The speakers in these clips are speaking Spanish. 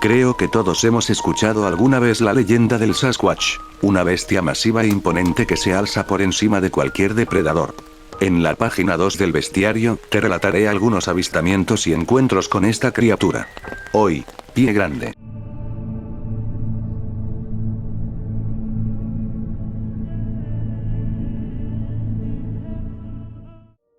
Creo que todos hemos escuchado alguna vez la leyenda del Sasquatch, una bestia masiva e imponente que se alza por encima de cualquier depredador. En la página 2 del bestiario, te relataré algunos avistamientos y encuentros con esta criatura. Hoy, Pie Grande.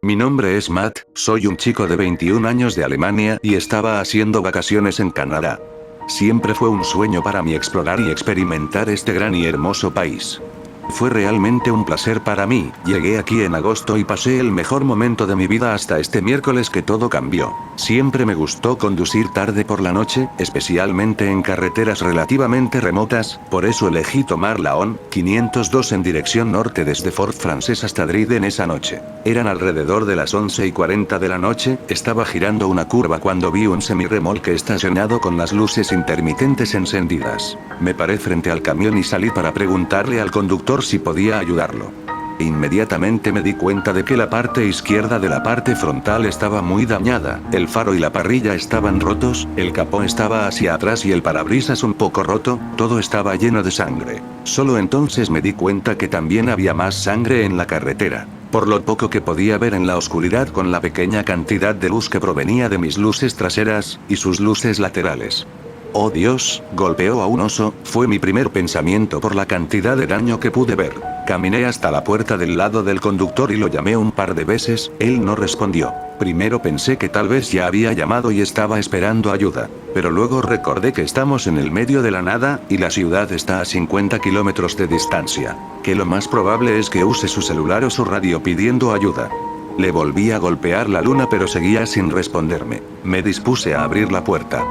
Mi nombre es Matt, soy un chico de 21 años de Alemania y estaba haciendo vacaciones en Canadá. Siempre fue un sueño para mí explorar y experimentar este gran y hermoso país. Fue realmente un placer para mí. Llegué aquí en agosto y pasé el mejor momento de mi vida hasta este miércoles que todo cambió. Siempre me gustó conducir tarde por la noche, especialmente en carreteras relativamente remotas, por eso elegí tomar la ON 502 en dirección norte desde Fort Frances hasta Dryden esa noche. Eran alrededor de las 11:40 de la noche, estaba girando una curva cuando vi un semirremolque estacionado con las luces intermitentes encendidas. Me paré frente al camión y salí para preguntarle al conductor si podía ayudarlo. Inmediatamente me di cuenta de que la parte izquierda de la parte frontal estaba muy dañada, el faro y la parrilla estaban rotos, el capó estaba hacia atrás y el parabrisas un poco roto, todo estaba lleno de sangre. Solo entonces me di cuenta que también había más sangre en la carretera. Por lo poco que podía ver en la oscuridad con la pequeña cantidad de luz que provenía de mis luces traseras, y sus luces laterales. Oh Dios, golpeó a un oso, fue mi primer pensamiento por la cantidad de daño que pude ver. Caminé hasta la puerta del lado del conductor y lo llamé un par de veces, él no respondió. Primero pensé que tal vez ya había llamado y estaba esperando ayuda. Pero luego recordé que estamos en el medio de la nada, y la ciudad está a 50 kilómetros de distancia. Que lo más probable es que use su celular o su radio pidiendo ayuda. Le volví a golpear la luna pero seguía sin responderme. Me dispuse a abrir la puerta.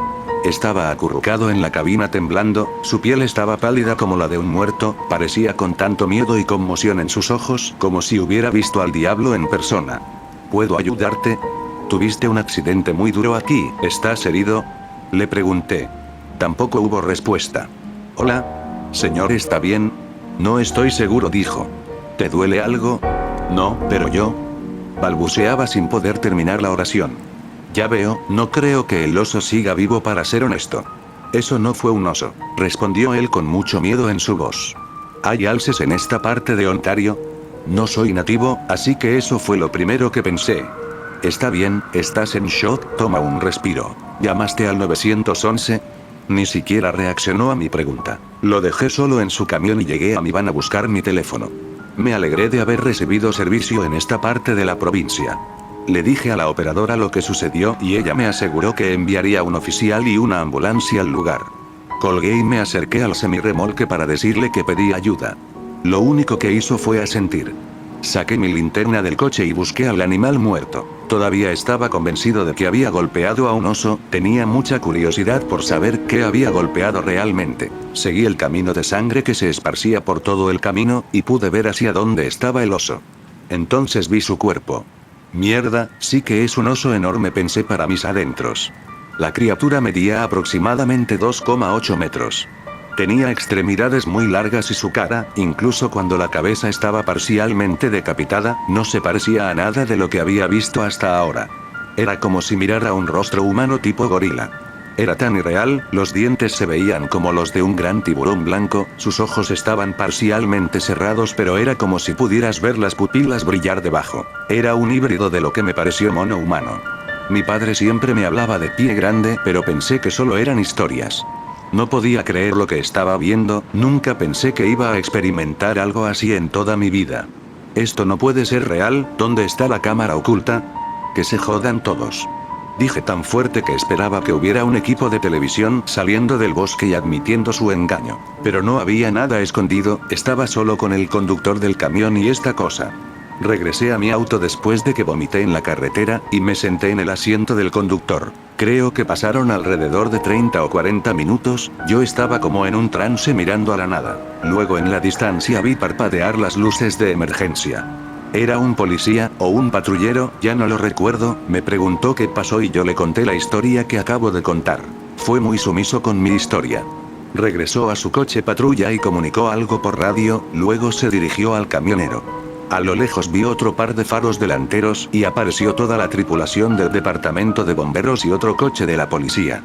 Estaba acurrucado en la cabina temblando, su piel estaba pálida como la de un muerto, parecía con tanto miedo y conmoción en sus ojos, como si hubiera visto al diablo en persona. ¿Puedo ayudarte? Tuviste un accidente muy duro aquí, ¿estás herido? Le pregunté. Tampoco hubo respuesta. Hola. Señor, ¿está bien? No estoy seguro, dijo. ¿Te duele algo? No, pero yo... balbuceaba sin poder terminar la oración. Ya veo, no creo que el oso siga vivo para ser honesto. Eso no fue un oso, respondió él con mucho miedo en su voz. ¿Hay alces en esta parte de Ontario? No soy nativo, así que eso fue lo primero que pensé. Está bien, estás en shock, toma un respiro. ¿Llamaste al 911? Ni siquiera reaccionó a mi pregunta. Lo dejé solo en su camión y llegué a mi van a buscar mi teléfono. Me alegré de haber recibido servicio en esta parte de la provincia. Le dije a la operadora lo que sucedió y ella me aseguró que enviaría un oficial y una ambulancia al lugar. Colgué y me acerqué al semirremolque para decirle que pedí ayuda. Lo único que hizo fue asentir. Saqué mi linterna del coche y busqué al animal muerto. Todavía estaba convencido de que había golpeado a un oso, tenía mucha curiosidad por saber qué había golpeado realmente. Seguí el camino de sangre que se esparcía por todo el camino, y pude ver hacia dónde estaba el oso. Entonces vi su cuerpo. Mierda, sí que es un oso enorme, pensé para mis adentros. La criatura medía aproximadamente 2,8 metros. Tenía extremidades muy largas y su cara, incluso cuando la cabeza estaba parcialmente decapitada, no se parecía a nada de lo que había visto hasta ahora. Era como si mirara un rostro humano tipo gorila. Era tan irreal, los dientes se veían como los de un gran tiburón blanco, sus ojos estaban parcialmente cerrados pero era como si pudieras ver las pupilas brillar debajo. Era un híbrido de lo que me pareció mono humano. Mi padre siempre me hablaba de Pie Grande, pero pensé que solo eran historias. No podía creer lo que estaba viendo, nunca pensé que iba a experimentar algo así en toda mi vida. Esto no puede ser real, ¿dónde está la cámara oculta? Que se jodan todos. Dije tan fuerte que esperaba que hubiera un equipo de televisión saliendo del bosque y admitiendo su engaño. Pero no había nada escondido, estaba solo con el conductor del camión y esta cosa. Regresé a mi auto después de que vomité en la carretera, y me senté en el asiento del conductor. Creo que pasaron alrededor de 30 o 40 minutos, yo estaba como en un trance mirando a la nada. Luego en la distancia vi parpadear las luces de emergencia. ¿Era un policía, o un patrullero? Ya no lo recuerdo, me preguntó qué pasó y yo le conté la historia que acabo de contar. Fue muy sumiso con mi historia. Regresó a su coche patrulla y comunicó algo por radio, luego se dirigió al camionero. A lo lejos vi otro par de faros delanteros y apareció toda la tripulación del departamento de bomberos y otro coche de la policía.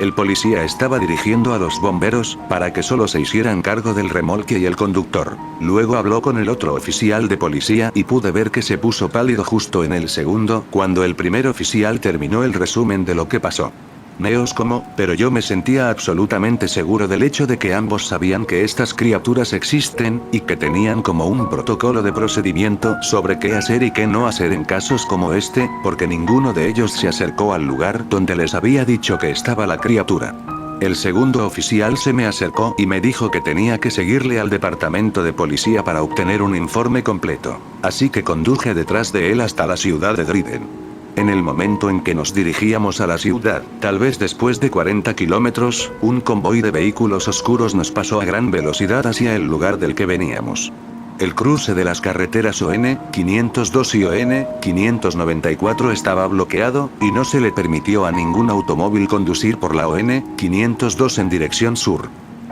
El policía estaba dirigiendo a los bomberos, para que solo se hicieran cargo del remolque y el conductor. Luego habló con el otro oficial de policía y pude ver que se puso pálido justo en el segundo, cuando el primer oficial terminó el resumen de lo que pasó. Neos como, pero yo me sentía absolutamente seguro del hecho de que ambos sabían que estas criaturas existen, y que tenían como un protocolo de procedimiento sobre qué hacer y qué no hacer en casos como este, porque ninguno de ellos se acercó al lugar donde les había dicho que estaba la criatura. El segundo oficial se me acercó y me dijo que tenía que seguirle al departamento de policía para obtener un informe completo. Así que conduje detrás de él hasta la ciudad de Dryden. En el momento en que nos dirigíamos a la ciudad, tal vez después de 40 kilómetros, un convoy de vehículos oscuros nos pasó a gran velocidad hacia el lugar del que veníamos. El cruce de las carreteras ON 502 y ON 594 estaba bloqueado, y no se le permitió a ningún automóvil conducir por la ON 502 en dirección sur.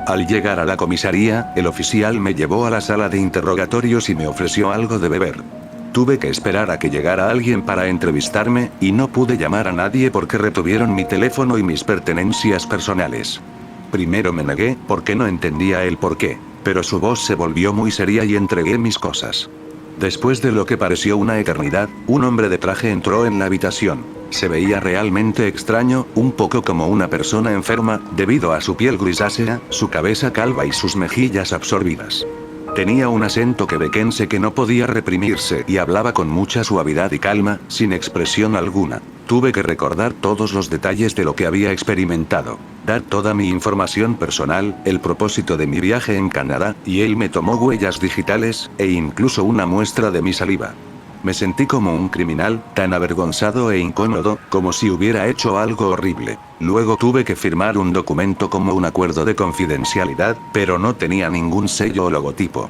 Al llegar a la comisaría, el oficial me llevó a la sala de interrogatorios y me ofreció algo de beber. Tuve que esperar a que llegara alguien para entrevistarme, y no pude llamar a nadie porque retuvieron mi teléfono y mis pertenencias personales. Primero me negué, porque no entendía el porqué, pero su voz se volvió muy seria y entregué mis cosas. Después de lo que pareció una eternidad, un hombre de traje entró en la habitación. Se veía realmente extraño, un poco como una persona enferma, debido a su piel grisácea, su cabeza calva y sus mejillas absorbidas. Tenía un acento quebequense que no podía reprimirse y hablaba con mucha suavidad y calma, sin expresión alguna. Tuve que recordar todos los detalles de lo que había experimentado, dar toda mi información personal, el propósito de mi viaje en Canadá, y él me tomó huellas digitales, e incluso una muestra de mi saliva. Me sentí como un criminal, tan avergonzado e incómodo, como si hubiera hecho algo horrible. Luego tuve que firmar un documento como un acuerdo de confidencialidad, pero no tenía ningún sello o logotipo.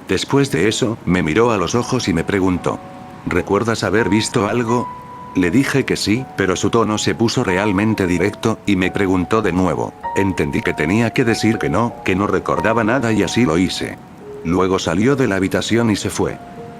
Después de eso, me miró a los ojos y me preguntó: ¿recuerdas haber visto algo? Le dije que sí, pero su tono se puso realmente directo, y me preguntó de nuevo. Entendí que tenía que decir que no recordaba nada, y así lo hice. Luego salió de la habitación y se fue.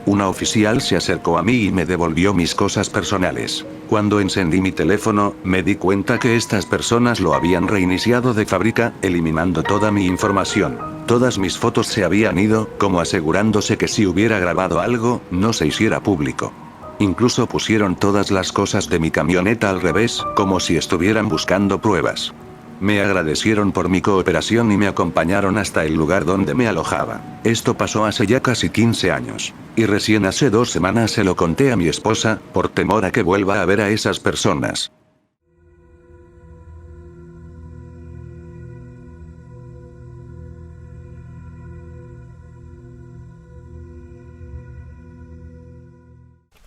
Una oficial se acercó a mí y me devolvió mis cosas personales. Cuando encendí mi teléfono, me di cuenta que estas personas lo habían reiniciado de fábrica, eliminando toda mi información. Todas mis fotos se habían ido, como asegurándose que si hubiera grabado algo, no se hiciera público. Incluso pusieron todas las cosas de mi camioneta al revés, como si estuvieran buscando pruebas. Me agradecieron por mi cooperación y me acompañaron hasta el lugar donde me alojaba. Esto pasó hace ya casi 15 años. Y recién hace 2 semanas se lo conté a mi esposa, por temor a que vuelva a ver a esas personas.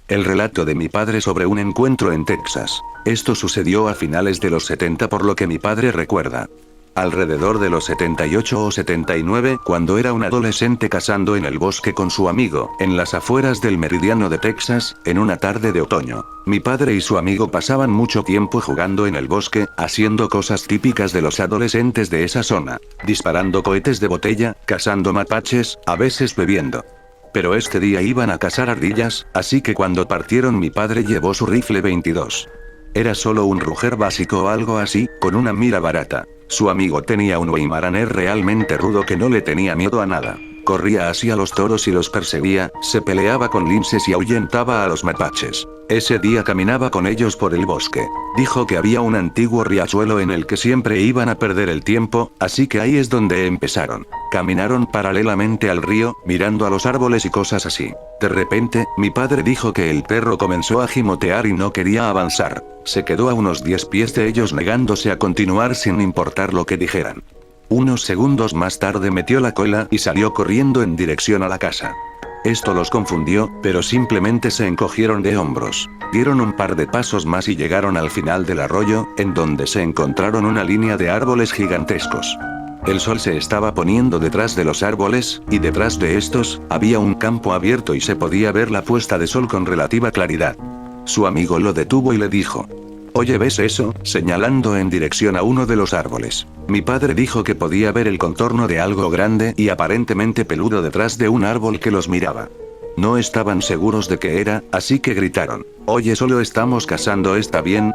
El relato de mi padre sobre un encuentro en Texas. Esto sucedió a finales de los 70 por lo que mi padre recuerda. Alrededor de los 78 o 79, cuando era un adolescente cazando en el bosque con su amigo, en las afueras del meridiano de Texas, en una tarde de otoño. Mi padre y su amigo pasaban mucho tiempo jugando en el bosque, haciendo cosas típicas de los adolescentes de esa zona. Disparando cohetes de botella, cazando mapaches, a veces bebiendo. Pero este día iban a cazar ardillas, así que cuando partieron mi padre llevó su rifle 22. Era solo un Ruger básico o algo así, con una mira barata. Su amigo tenía un Weimaraner realmente rudo que no le tenía miedo a nada. Corría hacia los toros y los perseguía, se peleaba con linces y ahuyentaba a los mapaches. Ese día caminaba con ellos por el bosque. Dijo que había un antiguo riachuelo en el que siempre iban a perder el tiempo, así que ahí es donde empezaron. Caminaron paralelamente al río, mirando a los árboles y cosas así. De repente, mi padre dijo que el perro comenzó a gimotear y no quería avanzar. Se quedó a unos 10 pies de ellos negándose a continuar sin importar lo que dijeran. Unos segundos más tarde metió la cola y salió corriendo en dirección a la casa. Esto los confundió, pero simplemente se encogieron de hombros. Dieron un par de pasos más y llegaron al final del arroyo, en donde se encontraron una línea de árboles gigantescos. El sol se estaba poniendo detrás de los árboles, y detrás de estos, había un campo abierto y se podía ver la puesta de sol con relativa claridad. Su amigo lo detuvo y le dijo: «Oye, ¿ves eso?», señalando en dirección a uno de los árboles. Mi padre dijo que podía ver el contorno de algo grande y aparentemente peludo detrás de un árbol que los miraba. No estaban seguros de qué era, así que gritaron: «Oye, solo estamos cazando, ¿está bien?».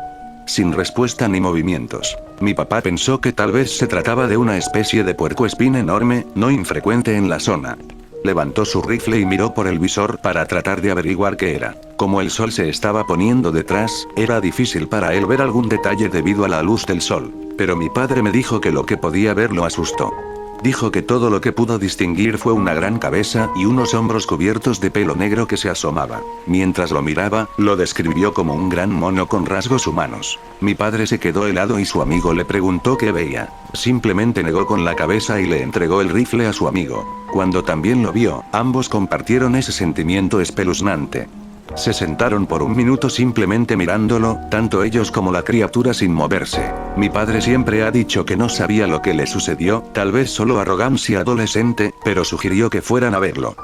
sin respuesta ni movimientos. Mi papá pensó que tal vez se trataba de una especie de puercoespín enorme, no infrecuente en la zona. Levantó su rifle y miró por el visor para tratar de averiguar qué era. Como el sol se estaba poniendo detrás, era difícil para él ver algún detalle debido a la luz del sol. Pero mi padre me dijo que lo que podía ver lo asustó. Dijo que todo lo que pudo distinguir fue una gran cabeza y unos hombros cubiertos de pelo negro que se asomaba. Mientras lo miraba, lo describió como un gran mono con rasgos humanos. Mi padre se quedó helado y su amigo le preguntó qué veía. Simplemente negó con la cabeza y le entregó el rifle a su amigo. Cuando también lo vio, ambos compartieron ese sentimiento espeluznante. Se sentaron por un minuto simplemente mirándolo, tanto ellos como la criatura sin moverse. Mi padre siempre ha dicho que no sabía lo que le sucedió, tal vez solo arrogancia adolescente, pero sugirió que fueran a verlo.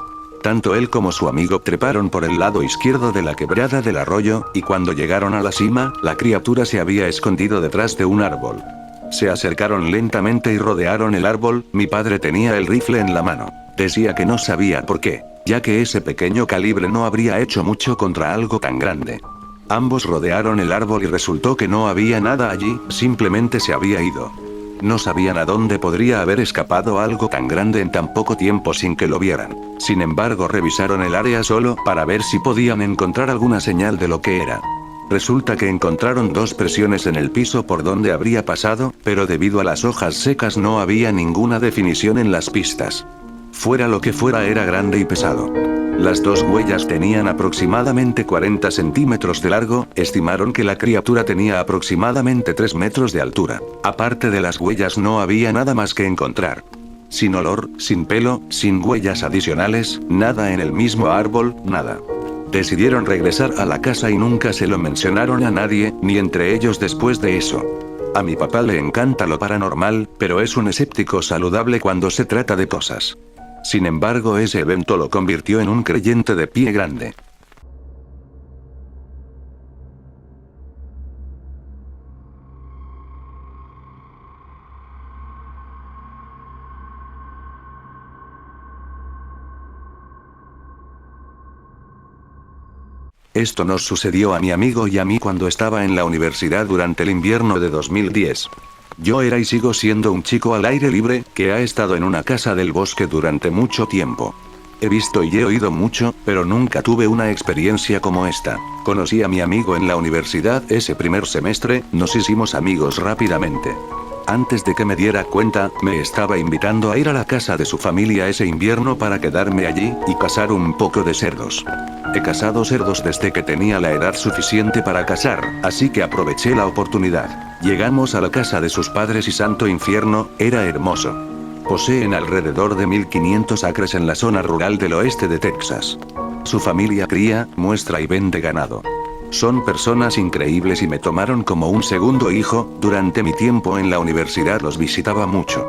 Tanto él como su amigo treparon por el lado izquierdo de la quebrada del arroyo, y cuando llegaron a la cima, la criatura se había escondido detrás de un árbol. Se acercaron lentamente y rodearon el árbol. Mi padre tenía el rifle en la mano. Decía que no sabía por qué, ya que ese pequeño calibre no habría hecho mucho contra algo tan grande. Ambos rodearon el árbol y resultó que no había nada allí, simplemente se había ido. No sabían a dónde podría haber escapado algo tan grande en tan poco tiempo sin que lo vieran. Sin embargo, revisaron el área solo para ver si podían encontrar alguna señal de lo que era. Resulta que encontraron dos presiones en el piso por donde habría pasado, pero debido a las hojas secas no había ninguna definición en las pistas. Fuera lo que fuera, era grande y pesado. Las dos huellas tenían aproximadamente 40 centímetros de largo. Estimaron que la criatura tenía aproximadamente 3 metros de altura. Aparte de las huellas no había nada más que encontrar. Sin olor, sin pelo, sin huellas adicionales, nada en el mismo árbol, nada. Decidieron regresar a la casa y nunca se lo mencionaron a nadie, ni entre ellos después de eso. A mi papá le encanta lo paranormal, pero es un escéptico saludable cuando se trata de cosas. Sin embargo, ese evento lo convirtió en un creyente de pie grande. Esto nos sucedió a mi amigo y a mí cuando estaba en la universidad durante el invierno de 2010. Yo era y sigo siendo un chico al aire libre, que ha estado en una casa del bosque durante mucho tiempo. He visto y he oído mucho, pero nunca tuve una experiencia como esta. Conocí a mi amigo en la universidad ese primer semestre, nos hicimos amigos rápidamente. Antes de que me diera cuenta, me estaba invitando a ir a la casa de su familia ese invierno para quedarme allí y cazar un poco de cerdos. He cazado cerdos desde que tenía la edad suficiente para cazar, así que aproveché la oportunidad. Llegamos a la casa de sus padres y santo infierno, era hermoso. Poseen alrededor de 1500 acres en la zona rural del oeste de Texas. Su familia cría, muestra y vende ganado. Son personas increíbles y me tomaron como un segundo hijo. Durante mi tiempo en la universidad los visitaba mucho.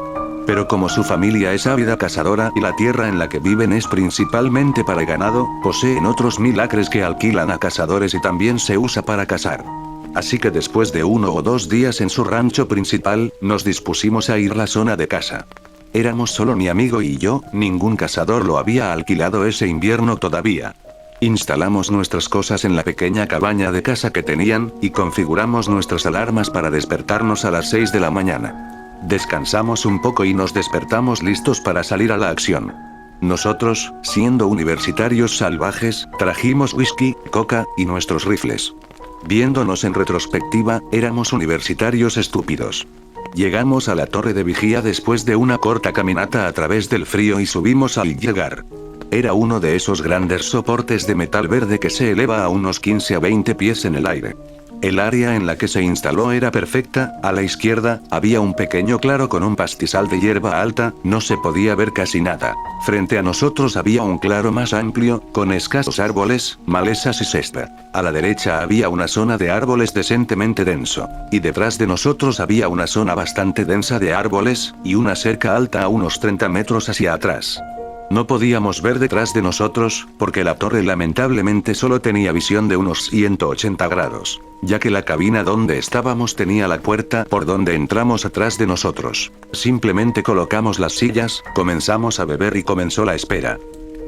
Pero como su familia es ávida cazadora y la tierra en la que viven es principalmente para ganado, poseen otros 1000 acres que alquilan a cazadores y también se usa para cazar. Así que después de 1 o 2 días en su rancho principal, nos dispusimos a ir a la zona de caza. Éramos solo mi amigo y yo, ningún cazador lo había alquilado ese invierno todavía. Instalamos nuestras cosas en la pequeña cabaña de casa que tenían, y configuramos nuestras alarmas para despertarnos a las 6 de la mañana. Descansamos un poco y nos despertamos listos para salir a la acción. Nosotros, siendo universitarios salvajes, trajimos whisky, coca, y nuestros rifles. Viéndonos en retrospectiva, éramos universitarios estúpidos. Llegamos a la torre de vigía después de una corta caminata a través del frío y subimos al llegar. Era uno de esos grandes soportes de metal verde que se eleva a unos 15 a 20 pies en el aire. El área en la que se instaló era perfecta. A la izquierda, había un pequeño claro con un pastizal de hierba alta, no se podía ver casi nada. Frente a nosotros había un claro más amplio, con escasos árboles, malezas y césped. A la derecha había una zona de árboles decentemente denso. Y detrás de nosotros había una zona bastante densa de árboles, y una cerca alta a unos 30 metros hacia atrás. No podíamos ver detrás de nosotros, porque la torre lamentablemente solo tenía visión de unos 180 grados, ya que la cabina donde estábamos tenía la puerta por donde entramos atrás de nosotros. Simplemente colocamos las sillas, comenzamos a beber y comenzó la espera.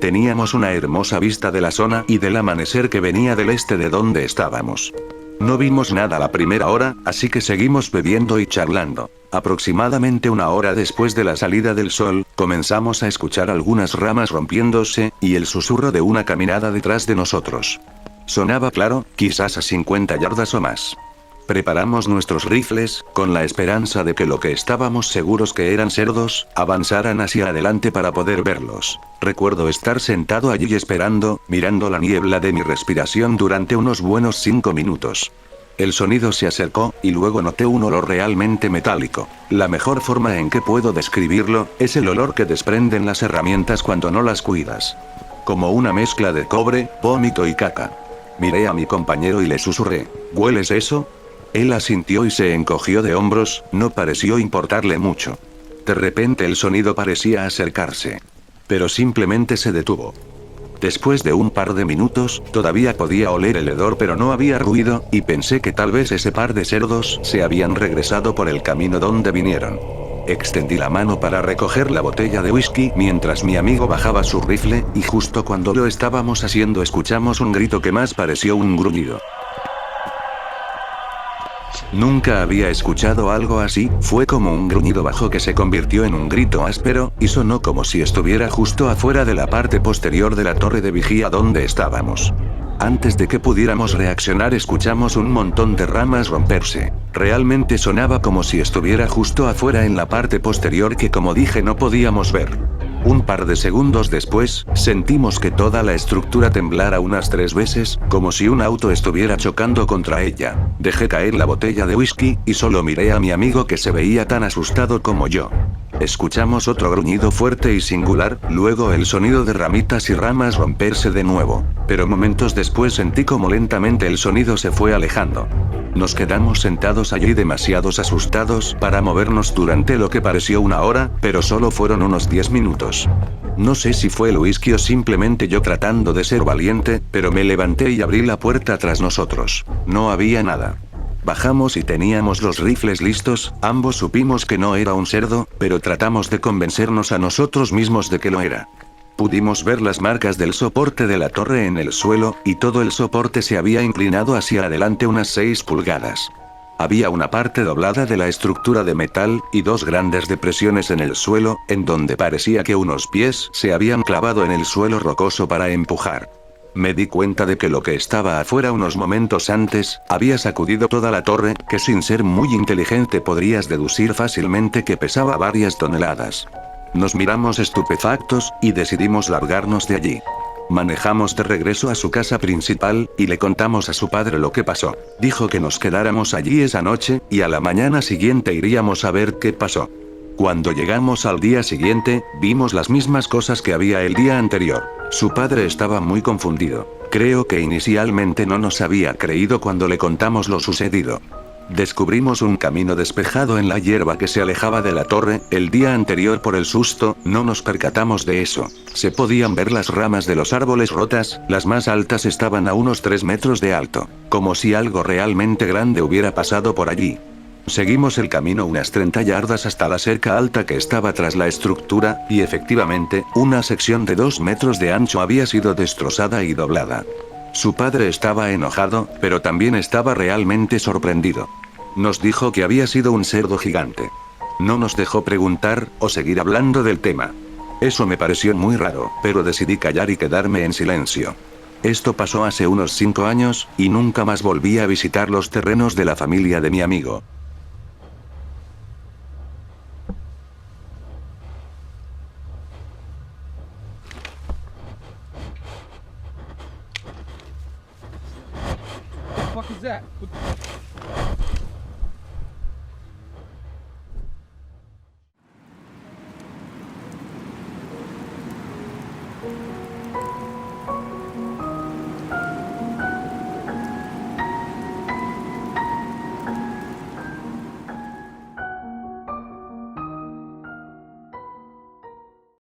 Teníamos una hermosa vista de la zona y del amanecer que venía del este de donde estábamos. No vimos nada a la primera hora, así que seguimos bebiendo y charlando. Aproximadamente una hora después de la salida del sol, comenzamos a escuchar algunas ramas rompiéndose, y el susurro de una caminada detrás de nosotros. Sonaba claro, quizás a 50 yardas o más. Preparamos nuestros rifles, con la esperanza de que lo que estábamos seguros que eran cerdos, avanzaran hacia adelante para poder verlos. Recuerdo estar sentado allí esperando, mirando la niebla de mi respiración durante unos buenos 5 minutos. El sonido se acercó, y luego noté un olor realmente metálico. La mejor forma en que puedo describirlo, es el olor que desprenden las herramientas cuando no las cuidas. Como una mezcla de cobre, vómito y caca. Miré a mi compañero y le susurré, ¿hueles eso? Él asintió y se encogió de hombros, no pareció importarle mucho. De repente el sonido parecía acercarse. Pero simplemente se detuvo. Después de un par de minutos, todavía podía oler el hedor pero no había ruido, y pensé que tal vez ese par de cerdos se habían regresado por el camino donde vinieron. Extendí la mano para recoger la botella de whisky mientras mi amigo bajaba su rifle, y justo cuando lo estábamos haciendo escuchamos un grito que más pareció un gruñido. Nunca había escuchado algo así, fue como un gruñido bajo que se convirtió en un grito áspero, y sonó como si estuviera justo afuera de la parte posterior de la torre de vigía donde estábamos. Antes de que pudiéramos reaccionar escuchamos un montón de ramas romperse. Realmente sonaba como si estuviera justo afuera en la parte posterior que, como dije, no podíamos ver. Un par de segundos después, sentimos que toda la estructura temblara unas 3 veces, como si un auto estuviera chocando contra ella. Dejé caer la botella de whisky, y solo miré a mi amigo que se veía tan asustado como yo. Escuchamos otro gruñido fuerte y singular, luego el sonido de ramitas y ramas romperse de nuevo. Pero momentos después sentí como lentamente el sonido se fue alejando. Nos quedamos sentados allí demasiados asustados para movernos durante lo que pareció una hora, pero solo fueron unos 10 minutos. No sé si fue el whisky o simplemente yo tratando de ser valiente, pero me levanté y abrí la puerta tras nosotros. No había nada. Bajamos y teníamos los rifles listos, ambos supimos que no era un cerdo, pero tratamos de convencernos a nosotros mismos de que lo era. Pudimos ver las marcas del soporte de la torre en el suelo, y todo el soporte se había inclinado hacia adelante unas 6 pulgadas. Había una parte doblada de la estructura de metal, y 2 grandes depresiones en el suelo, en donde parecía que unos pies se habían clavado en el suelo rocoso para empujar. Me di cuenta de que lo que estaba afuera unos momentos antes, había sacudido toda la torre, que sin ser muy inteligente podrías deducir fácilmente que pesaba varias toneladas. Nos miramos estupefactos, y decidimos largarnos de allí. Manejamos de regreso a su casa principal, y le contamos a su padre lo que pasó. Dijo que nos quedáramos allí esa noche, y a la mañana siguiente iríamos a ver qué pasó. Cuando llegamos al día siguiente, vimos las mismas cosas que había el día anterior. Su padre estaba muy confundido. Creo que inicialmente no nos había creído cuando le contamos lo sucedido. Descubrimos un camino despejado en la hierba que se alejaba de la torre. El día anterior, por el susto, no nos percatamos de eso. Se podían ver las ramas de los árboles rotas, las más altas estaban a unos 3 metros de alto. Como si algo realmente grande hubiera pasado por allí. Seguimos el camino unas 30 yardas hasta la cerca alta que estaba tras la estructura, y efectivamente, una sección de 2 metros de ancho había sido destrozada y doblada. Su padre estaba enojado, pero también estaba realmente sorprendido. Nos dijo que había sido un cerdo gigante. No nos dejó preguntar, o seguir hablando del tema. Eso me pareció muy raro, pero decidí callar y quedarme en silencio. Esto pasó hace unos 5 años, y nunca más volví a visitar los terrenos de la familia de mi amigo. What the fuck is that?